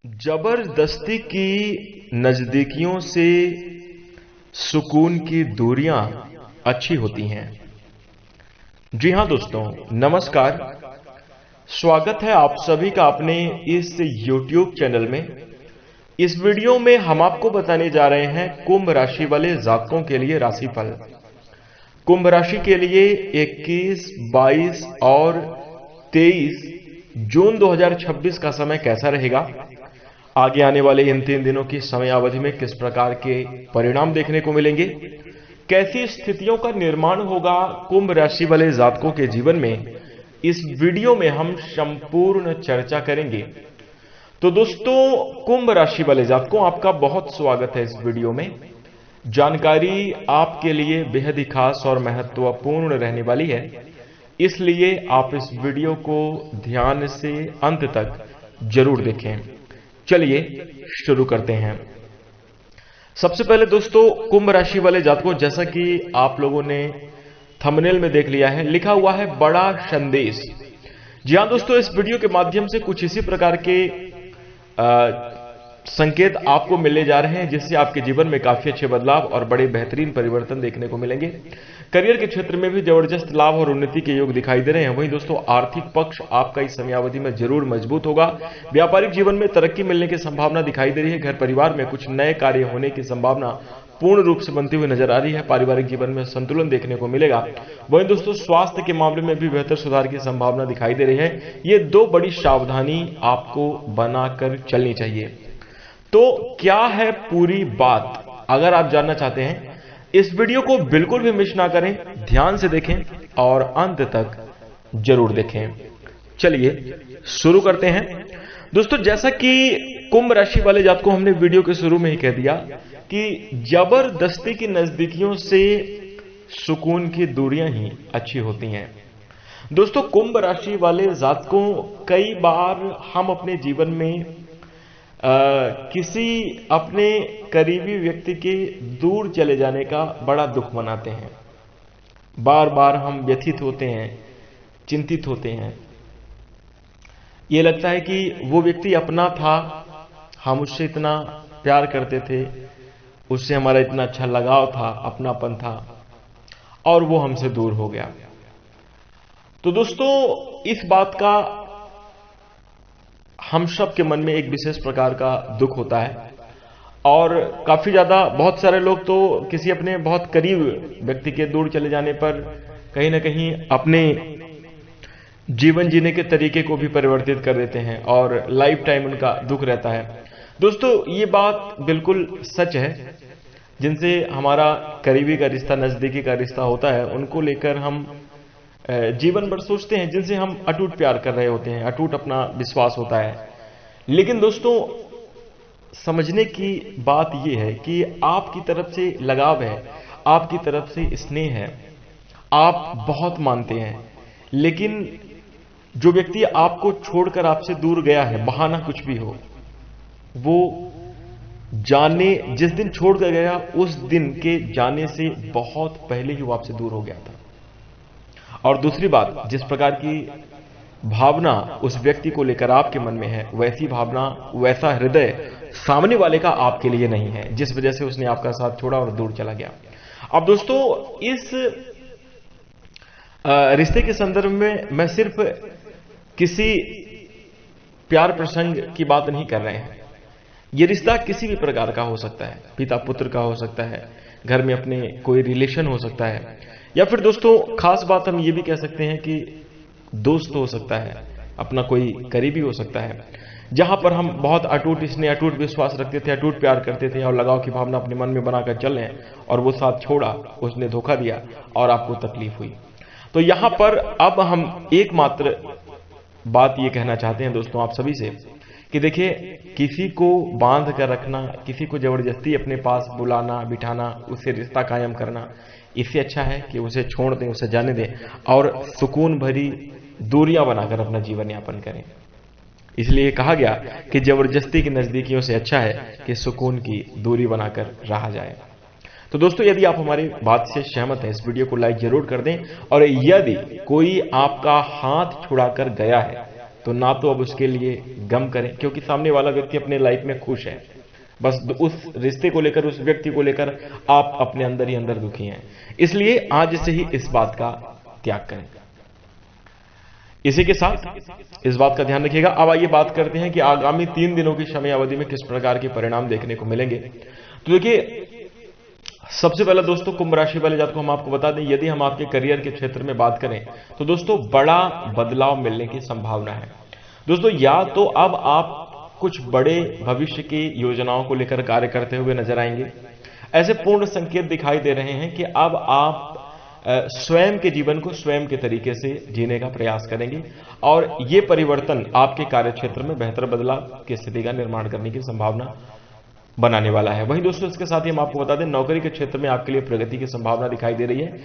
जबरदस्ती की नजदीकियों से सुकून की दूरियां अच्छी होती हैं। जी हां दोस्तों, नमस्कार। स्वागत है आप सभी का अपने इस YouTube चैनल में। इस वीडियो में हम आपको बताने जा रहे हैं कुंभ राशि वाले जातकों के लिए राशिफल। कुंभ राशि के लिए 21, 22 और 23 जून 2026 का समय कैसा रहेगा, आगे आने वाले इन 3 दिनों की समय अवधि में किस प्रकार के परिणाम देखने को मिलेंगे, कैसी स्थितियों का निर्माण होगा कुंभ राशि वाले जातकों के जीवन में, इस वीडियो में हम संपूर्ण चर्चा करेंगे। तो दोस्तों, कुंभ राशि वाले जातकों, आपका बहुत स्वागत है इस वीडियो में। जानकारी आपके लिए बेहद ही खास और महत्वपूर्ण रहने वाली है, इसलिए आप इस वीडियो को ध्यान से अंत तक जरूर देखें। चलिए शुरू करते हैं। सबसे पहले दोस्तों, कुंभ राशि वाले जातकों, जैसा कि आप लोगों ने थंबनेल में देख लिया है, लिखा हुआ है बड़ा संदेश। जी हां दोस्तों, इस वीडियो के माध्यम से कुछ इसी प्रकार के संकेत आपको मिलने जा रहे हैं, जिससे आपके जीवन में काफी अच्छे बदलाव और बड़े बेहतरीन परिवर्तन देखने को मिलेंगे। करियर के क्षेत्र में भी जबरदस्त लाभ और उन्नति के योग दिखाई दे रहे हैं। वहीं दोस्तों, आर्थिक पक्ष आपका इस समयावधि में जरूर मजबूत होगा। व्यापारिक जीवन में तरक्की मिलने की संभावना दिखाई दे रही है। घर परिवार में कुछ नए कार्य होने की संभावना पूर्ण रूप से बनती हुई नजर आ रही है। पारिवारिक जीवन में संतुलन देखने को मिलेगा। वहीं दोस्तों, स्वास्थ्य के मामले में भी बेहतर सुधार की संभावना दिखाई दे रही है। ये 2 बड़ी सावधानी आपको बनाकर चलनी चाहिए। तो क्या है पूरी बात, अगर आप जानना चाहते हैं, इस वीडियो को बिल्कुल भी मिस ना करें, ध्यान से देखें और अंत तक जरूर देखें। चलिए शुरू करते हैं दोस्तों। जैसा कि कुंभ राशि वाले जातकों, हमने वीडियो के शुरू में ही कह दिया कि जबरदस्ती की नजदीकियों से सुकून की दूरियां ही अच्छी होती हैं। दोस्तों, कुंभ राशि वाले जातकों, कई बार हम अपने जीवन में किसी अपने करीबी व्यक्ति के दूर चले जाने का बड़ा दुख मनाते हैं। बार बार हम व्यथित होते हैं, चिंतित होते हैं। ये लगता है कि वो व्यक्ति अपना था, हम उससे इतना प्यार करते थे, उससे हमारा इतना अच्छा लगाव था, अपनापन था, और वो हमसे दूर हो गया। तो दोस्तों, इस बात का हम सब के मन में एक विशेष प्रकार का दुख होता है। और काफी ज्यादा बहुत सारे लोग तो किसी अपने बहुत करीब व्यक्ति के दूर चले जाने पर कहीं ना कहीं अपने जीवन जीने के तरीके को भी परिवर्तित कर देते हैं और लाइफ टाइम उनका दुख रहता है। दोस्तों, ये बात बिल्कुल सच है। जिनसे हमारा करीबी का रिश्ता, नजदीकी का रिश्ता होता है, उनको लेकर हम जीवन भर सोचते हैं, जिनसे हम अटूट प्यार कर रहे होते हैं, अटूट अपना विश्वास होता है। लेकिन दोस्तों, समझने की बात यह है कि आपकी तरफ से लगाव है, आपकी तरफ से स्नेह है, आप बहुत मानते हैं। लेकिन जो व्यक्ति आपको छोड़कर आपसे दूर गया है, बहाना कुछ भी हो, वो जाने जिस दिन छोड़कर गया, उस दिन के जाने से बहुत पहले ही वो आपसे दूर हो गया था। और दूसरी बात, जिस प्रकार की भावना उस व्यक्ति को लेकर आपके मन में है, वैसी भावना, वैसा हृदय सामने वाले का आपके लिए नहीं है, जिस वजह से उसने आपका साथ छोड़ा और दूर चला गया। अब दोस्तों, इस रिश्ते के संदर्भ में मैं सिर्फ किसी प्यार प्रसंग की बात नहीं कर रहे हैं। यह रिश्ता किसी भी प्रकार का हो सकता है, पिता पुत्र का हो सकता है, घर में अपने कोई रिलेशन हो सकता है, या फिर दोस्तों खास बात हम ये भी कह सकते हैं कि दोस्त हो सकता है, अपना कोई करीबी हो सकता है, जहां पर हम बहुत अटूट स्नेह, अटूट विश्वास रखते थे, अटूट प्यार करते थे और लगाव की भावना अपने मन में बनाकर चल रहे हैं, और वो साथ छोड़ा, उसने धोखा दिया और आपको तकलीफ हुई। तो यहां पर अब हम एकमात्र बात ये कहना चाहते हैं दोस्तों आप सभी से कि देखिए, किसी को बांध कर रखना, किसी को जबरदस्ती अपने पास बुलाना, बिठाना, उससे रिश्ता कायम करना, इससे अच्छा है कि उसे छोड़ दें, उसे जाने दें और सुकून भरी दूरियां बनाकर अपना जीवन यापन करें। इसलिए कहा गया कि जबरदस्ती की नजदीकियों से अच्छा है कि सुकून की दूरी बनाकर रहा जाए। तो दोस्तों, यदि आप हमारी बात से सहमत हैं, इस वीडियो को लाइक जरूर कर दें। और यदि कोई आपका हाथ छुड़ाकर गया है, तो ना तो अब उसके लिए गम करें, क्योंकि सामने वाला व्यक्ति अपने लाइफ में खुश है। बस उस रिश्ते को लेकर, उस व्यक्ति को लेकर आप अपने अंदर ही अंदर दुखी हैं। इसलिए आज से ही इस बात का त्याग करें। इसी के साथ इस बात का ध्यान रखिएगा। अब आइए बात करते हैं कि आगामी 3 दिनों की समय अवधि में किस प्रकार के परिणाम देखने को मिलेंगे। तो देखिए, सबसे पहला दोस्तों, कुंभ राशि वाले जातकों को हम आपको बता दें, यदि हम आपके करियर के क्षेत्र में बात करें तो दोस्तों बड़ा बदलाव मिलने की संभावना है। दोस्तों, या तो अब आप कुछ बड़े भविष्य की योजनाओं को लेकर कार्य करते हुए नजर आएंगे। ऐसे पूर्ण संकेत दिखाई दे रहे हैं कि अब आप स्वयं के जीवन को स्वयं के तरीके से जीने का प्रयास करेंगे और ये परिवर्तन आपके कार्य क्षेत्र में बेहतर बदलाव की स्थिति का निर्माण करने की संभावना बनाने वाला है। वहीं दोस्तों, इसके साथ ही हम आपको बता दें, नौकरी के क्षेत्र में आपके लिए प्रगति की संभावना दिखाई दे रही है।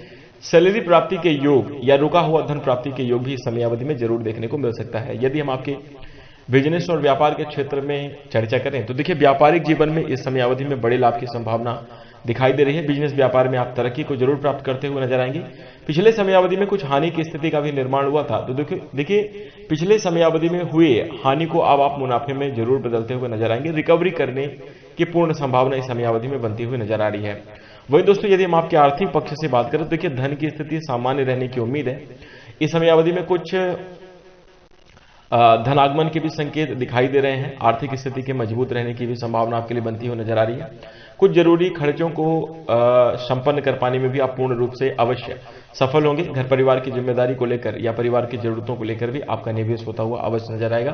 सैलरी प्राप्ति के योग या रुका हुआ धन प्राप्ति के योग भी इस समयावधि में जरूर देखने को मिल सकता है। यदि हम आपके बिजनेस और व्यापार के क्षेत्र में चर्चा करें तो देखिए, व्यापारिक जीवन में इस समयावधि में बड़े लाभ की संभावना दिखाई दे रही है। बिजनेस व्यापार में आप तरक्की को जरूर प्राप्त करते हुए नजर आएंगे। पिछले समयावधि में कुछ हानि की स्थिति का भी निर्माण हुआ था, तो देखिए पिछले समयावधि में हुए हानि को अब आप मुनाफे में जरूर बदलते हुए नजर आएंगे। रिकवरी करने की पूर्ण संभावना इस समयावधि में बनती हुई नजर आ रही है। वही दोस्तों, यदि हम आपके आर्थिक पक्ष से बात करें तो देखिए, धन की स्थिति सामान्य रहने की उम्मीद है। इस समयावधि में कुछ धनागमन के भी संकेत दिखाई दे रहे हैं। आर्थिक स्थिति के मजबूत रहने की भी संभावना आपके लिए बनती हुई नजर आ रही है। कुछ जरूरी खर्चों को संपन्न कर पाने में भी आप पूर्ण रूप से अवश्य सफल होंगे। घर परिवार की जिम्मेदारी को लेकर या परिवार की जरूरतों को लेकर भी आपका निवेश होता हुआ अवश्य नजर आएगा।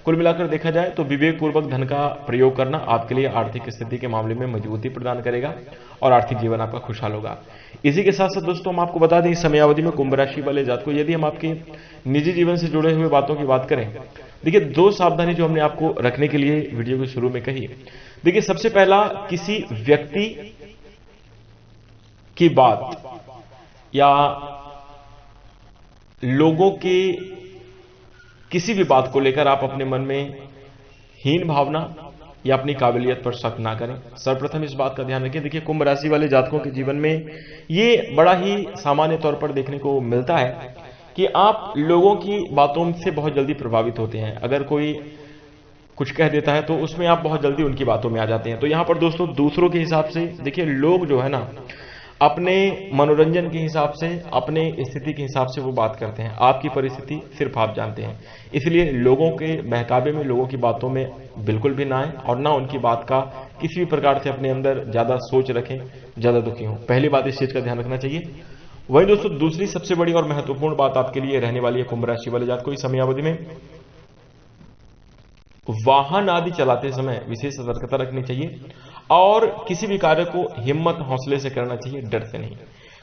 कुल मिलाकर देखा जाए तो विवेक पूर्वक धन का प्रयोग करना आपके लिए आर्थिक स्थिति के मामले में मजबूती प्रदान करेगा और आर्थिक जीवन आपका खुशहाल होगा। इसी के साथ साथ दोस्तों, हम आपको बता दें, इस समयावधि में कुंभ राशि वाले जातकों, यदि हम आपके निजी जीवन से जुड़े हुए बातों की बात करें, देखिए 2 सावधानी जो हमने आपको रखने के लिए वीडियो के शुरू में कही। देखिए, सबसे पहला, किसी व्यक्ति की बात या लोगों के किसी भी बात को लेकर आप अपने मन में हीन भावना या अपनी काबिलियत पर शक ना करें। सर्वप्रथम इस बात का ध्यान रखें। देखिए, कुंभ राशि वाले जातकों के जीवन में ये बड़ा ही सामान्य तौर पर देखने को मिलता है कि आप लोगों की बातों से बहुत जल्दी प्रभावित होते हैं। अगर कोई कुछ कह देता है तो उसमें आप बहुत जल्दी उनकी बातों में आ जाते हैं। तो यहां पर दोस्तों, दूसरों के हिसाब से देखिए, लोग जो है ना, अपने मनोरंजन के हिसाब से, अपने स्थिति के हिसाब से वो बात करते हैं। आपकी परिस्थिति सिर्फ आप जानते हैं। इसलिए लोगों के बहकावे में, लोगों की बातों में बिल्कुल भी ना आए और ना उनकी बात का किसी भी प्रकार से अपने अंदर ज्यादा सोच रखें, ज्यादा दुखी हों। पहली बात, इस चीज का ध्यान रखना चाहिए। वही दोस्तों, दूसरी सबसे बड़ी और महत्वपूर्ण बात आपके लिए रहने वाली है कुंभ राशि वाले जातकों, इस समयावधि में वाहन आदि चलाते समय विशेष सतर्कता रखनी चाहिए और किसी भी कार्य को हिम्मत हौसले से करना चाहिए, डर से नहीं।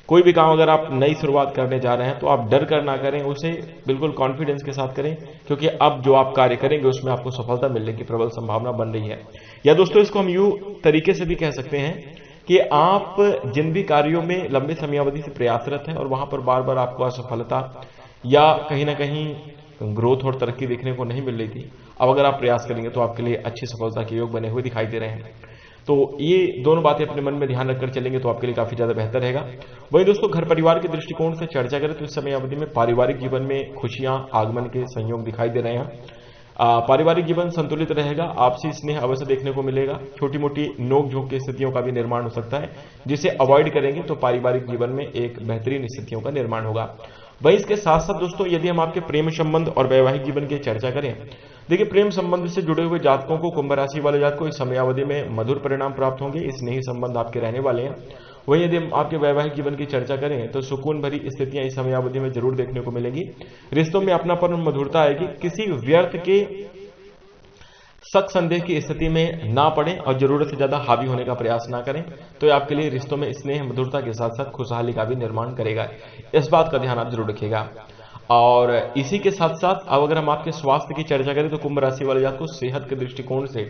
कोई भी काम अगर आप नई शुरुआत करने जा रहे हैं तो आप डर कर ना करें, उसे बिल्कुल कॉन्फिडेंस के साथ करें, क्योंकि अब जो आप कार्य करेंगे उसमें आपको सफलता मिलने की प्रबल संभावना बन रही है। या दोस्तों, इसको हम यूं तरीके से भी कह सकते हैं कि आप जिन भी कार्यों में लंबे समयावधि से प्रयासरत हैं और वहां पर बार बार आपको असफलता या कहीं ना कहीं ग्रोथ और तरक्की देखने को नहीं मिल रही थी, अब अगर आप प्रयास करेंगे तो आपके लिए अच्छी सफलता के योग बने हुए दिखाई दे रहे हैं। तो ये दोनों बातें अपने मन में ध्यान रखकर चलेंगे तो आपके लिए काफी ज्यादा बेहतर रहेगा। वहीं दोस्तों, घर परिवार के दृष्टिकोण से चर्चा करें तो इस समय अवधि में पारिवारिक जीवन में खुशियां आगमन के संयोग दिखाई दे रहे हैं। पारिवारिक जीवन संतुलित रहेगा, आपसी स्नेह अवश्य देखने को मिलेगा। छोटी मोटी नोक झोंक की स्थितियों का भी निर्माण हो सकता है, जिसे अवॉइड करेंगे तो पारिवारिक जीवन में एक बेहतरीन स्थितियों का निर्माण होगा। वहीं इसके साथ साथ दोस्तों, यदि हम आपके प्रेम संबंध और वैवाहिक जीवन की चर्चा करें, देखिए प्रेम संबंध से जुड़े हुए जातकों को, कुंभ राशि वाले जातकों इस समयावधि में मधुर परिणाम प्राप्त होंगे। स्नेही संबंध आपके रहने वाले हैं। वहीं यदि हम आपके वैवाहिक जीवन की चर्चा करें तो सुकून भरी स्थितियां इस समयावधि में जरूर देखने को मिलेंगी। रिश्तों में अपनापन और मधुरता आएगी। किसी व्यर्थ के शक संदेह की स्थिति में ना पड़े और जरूरत से ज्यादा हावी होने का प्रयास ना करें, तो ये आपके लिए रिश्तों में स्नेह मधुरता के साथ साथ खुशहाली का भी निर्माण करेगा। इस बात का ध्यान आप जरूर रखिएगा। और इसी के साथ साथ अब अगर हम आपके स्वास्थ्य की चर्चा करें तो कुंभ राशि वाले जातकों को सेहत के दृष्टिकोण से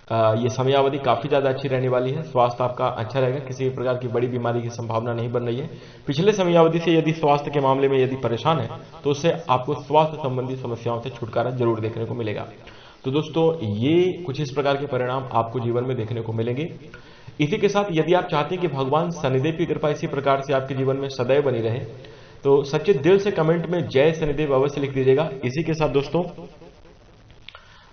ये समयावधि काफी ज्यादा अच्छी रहने वाली है। स्वास्थ्य आपका अच्छा रहेगा, किसी भी प्रकार की बड़ी बीमारी की संभावना नहीं बन रही है। पिछले समयावधि से यदि स्वास्थ्य के मामले में यदि परेशान है तो उससे आपको स्वास्थ्य संबंधी समस्याओं से छुटकारा जरूर देखने को मिलेगा। तो दोस्तों, ये कुछ इस प्रकार के परिणाम आपको जीवन में देखने को मिलेंगे। इसी के साथ यदि आप चाहते हैं कि भगवान शनिदेव की कृपा इसी प्रकार से आपके जीवन में सदैव बनी रहे, तो सच्चे दिल से कमेंट में जय शनिदेव अवश्य लिख दीजिएगा। इसी के साथ दोस्तों,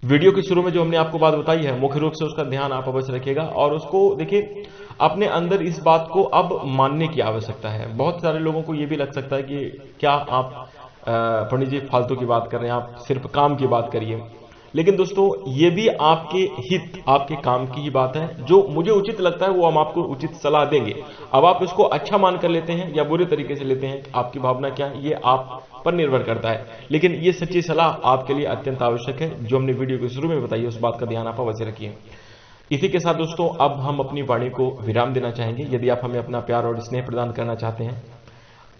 वीडियो के शुरू में जो हमने आपको बात बताई है, मुख्य रूप से उसका ध्यान आप अवश्य रखिएगा और उसको देखिए, अपने अंदर इस बात को अब मानने की आवश्यकता है। बहुत सारे लोगों को यह भी लग सकता है कि क्या आप पंडित जी फालतू की बात कर रहे हैं, आप सिर्फ काम की बात करिए। लेकिन दोस्तों, ये भी आपके हित, आपके काम की ही बात है। जो मुझे उचित लगता है वो हम आपको उचित सलाह देंगे। अब आप इसको अच्छा मान कर लेते हैं या बुरे तरीके से लेते हैं, आपकी भावना क्या है, ये आप पर निर्भर करता है। लेकिन ये सच्ची सलाह आपके लिए अत्यंत आवश्यक है। जो हमने वीडियो के शुरू में बताई, उस बात का ध्यान आप अवश्य रखिए। इसी के साथ दोस्तों, अब हम अपनी वाणी को विराम देना चाहेंगे। यदि आप हमें अपना प्यार और स्नेह प्रदान करना चाहते हैं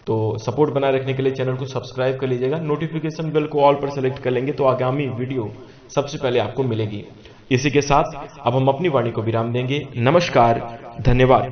तो सपोर्ट बनाए रखने के लिए चैनल को सब्सक्राइब कर लीजिएगा। नोटिफिकेशन बेल को ऑल पर सेलेक्ट कर लेंगे तो आगामी वीडियो सबसे पहले आपको मिलेगी। इसी के साथ अब हम अपनी वाणी को विराम देंगे। नमस्कार, धन्यवाद।